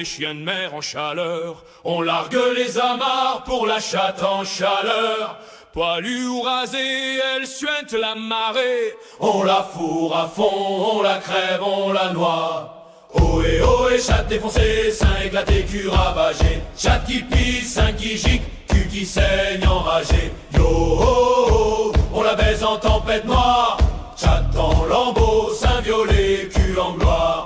les chiens de mer en chaleur. On largue les amarres pour la chatte en chaleur. Poilue ou rasée, elle suinte la marée. On la fourre à fond, on la crève, on la noie. Ohé, chatte défoncée, sein éclaté, cul ravagé. Chatte qui pisse, sein qui gicle, cul qui saigne enragé. Yo, oh, oh, on la baise en tempête noire. Chatte en lambeaux, sein violet, cul en gloire.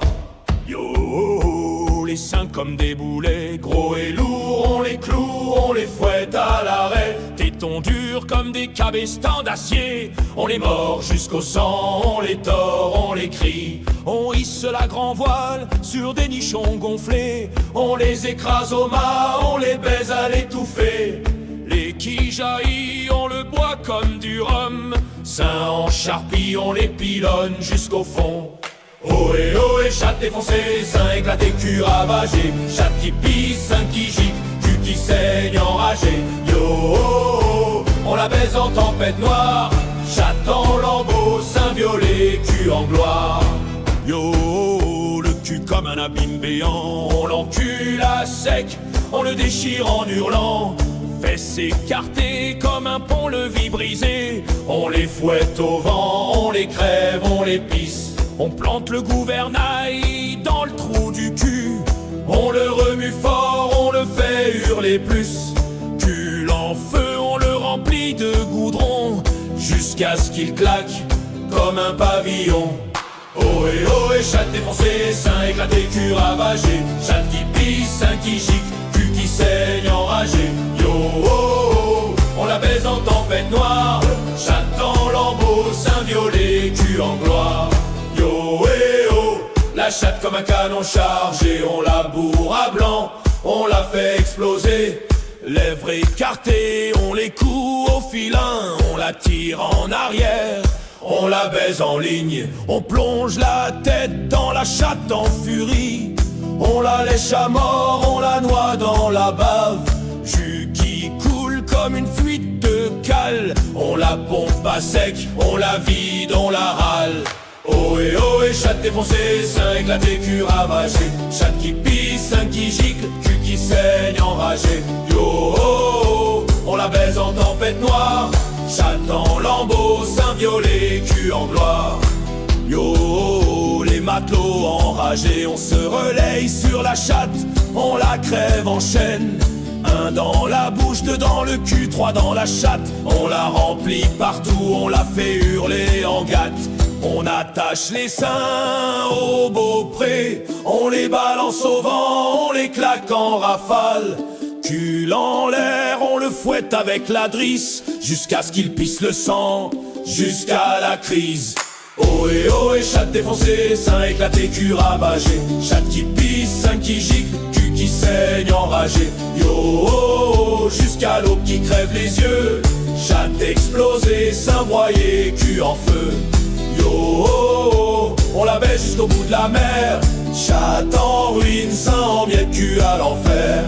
Yo, oh, oh, les seins comme des boulets, gros et lourds, on les cloue, on les fouette à l'arrêt. Tétons durs comme des cabestans d'acier, on les mord jusqu'au sang, on les tord, on les crie. On hisse la grand voile sur des nichons gonflés, on les écrase au mât, on les baise à l'étouffer. Les qui jaillit, on le boit comme du rhum, seins en charpie, on les pilonne jusqu'au fond. Ohé, chatte défoncée, sein éclaté, cul ravagé. Chatte qui pisse, sein qui gicle, cul qui saigne enragé. Yo, oh, oh, on la baise en tempête noire. Chatte en lambeaux, sein violet, cul en gloire. Yo, oh, oh, le cul comme un abîme béant. On l'encule à sec, on le déchire en hurlant. Fesses écartées comme un pont-levis brisé. On les fouette au vent, on les crève, on les pisse. On plante le gouvernail dans le trou du cul. On le remue fort, on le fait hurler plus. Cul en feu, on le remplit de goudron jusqu'à ce qu'il claque comme un pavillon. Ohé, chatte défoncée, sein éclaté, cul ravagé. Chatte qui pisse, sein qui gicle, cul qui saigne enragé. Yo, oh, oh, on la baise en tempête noire. Chatte en lambeaux, sein violet, cul en gloire. Yo, oh, la chatte comme un canon chargé, on la bourre à blanc, on la fait exploser. Lèvres écartées, on les coud au filin, on la tire en arrière, on la baise en ligne. On plonge la tête dans la chatte en furie, on la lèche à mort, on la noie dans la bave. Jus qui coule comme une fuite de cale, on la pompe à sec, on la vide, on la râle. Ohé, chatte défoncée, sein éclaté, cul ravagé. Chatte qui pisse, sein qui gicle, cul qui saigne enragé. Yo, oh, oh, on la baise en tempête noire. Chatte en lambeaux, sein violet, cul en gloire. Yo, oh, oh, les matelots enragés, on se relaye sur la chatte, on la crève en chaîne. Un dans la bouche, deux dans le cul, trois dans la chatte. On la remplit partout, on la fait hurler en gâte. On attache les seins au beaupré, on les balance au vent, on les claque en rafale. Cul en l'air, on le fouette avec la drisse, jusqu'à ce qu'il pisse le sang, jusqu'à la crise. Ohé, chatte défoncée, sein éclaté, cul ravagé. Chatte qui pisse, sein qui gicle, cul qui saigne enragé. Yo, oh, oh, jusqu'à l'aube qui crève les yeux. Chatte explosée, sein broyé, cul en feu. Yo, oh, oh, on la baisse jusqu'au bout de la mer. Chatte en ruine, sein en miettes, cul à l'enfer.